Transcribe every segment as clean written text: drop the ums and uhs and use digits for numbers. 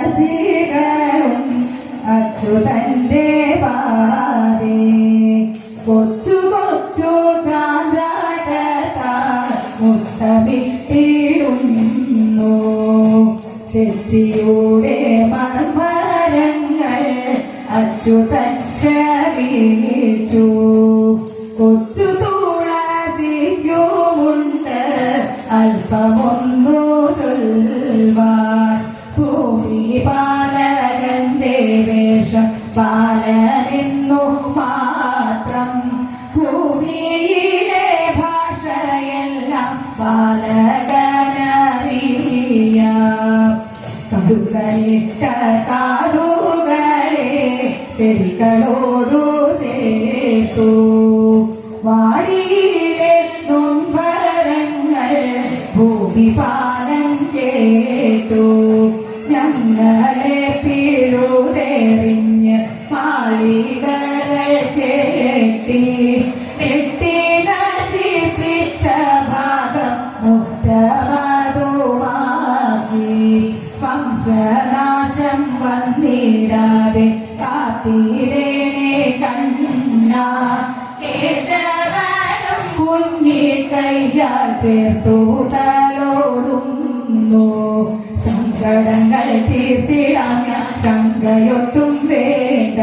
തുളസികളും അച്യുതന്റെ പാതേ കൊച്ചു കൊച്ചു ചാഞ്ചാട്ടത്താൽ മുത്തമിട്ടിടുന്നു തെച്ചിയുടെ മർമരങ്ങൾ അച്യുതൻ ക്ഷമിച്ചു കൊച്ചു തുളസിക്കുമുണ്ട് അല്പമൊന്നു ചൊൽവാൻ ഭൂമി പാലകന്റെ വേഷം പാലനെന്നു മാത്രം ഭൂമിയിലെ ഭാഷയെല്ലാം പാലകനറിയാം കടുകലിട്ട കാതുകളെ ചെടികളോടു ചേർത്തു വാടിയിലെ നൊമ്പരങ്ങൾ ഭൂമി പാലം കേട്ടു ഞങ്ങളെ പിഴുതെറിഞ്ഞ് മാളികകൾ കേട്ടി കെട്ടി നശിപ്പിച്ച ഭാഗം മുക്തമതുമാക്കി വംശനാശം വന്നിടാതെ കാത്തിരേണേ കണ്ണ കേശവനും കുഞ്ഞി കൈയാൽ ചേർത്തു തലോടുന്നു സങ്കടങ്ങൾ തീർത്തിടാൻ ഞാൻ ചങ്കയൊട്ടും വേണ്ട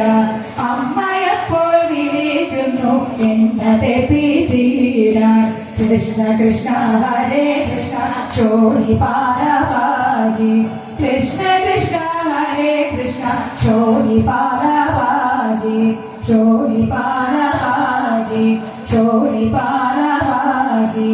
അമ്മയപ്പോൾ വിളിക്കുന്നു എന്നതെ പീതിടാൻ കൃഷ്ണ കൃഷ്ണ ഹരേ കൃഷ്ണ ചോരി പാരവാഹി കൃഷ്ണ കൃഷ്ണ ഹരേ കൃഷ്ണ ചോരി പാരവാഹി ചോരി പാരവാഹി ചോരി പാരവാഹി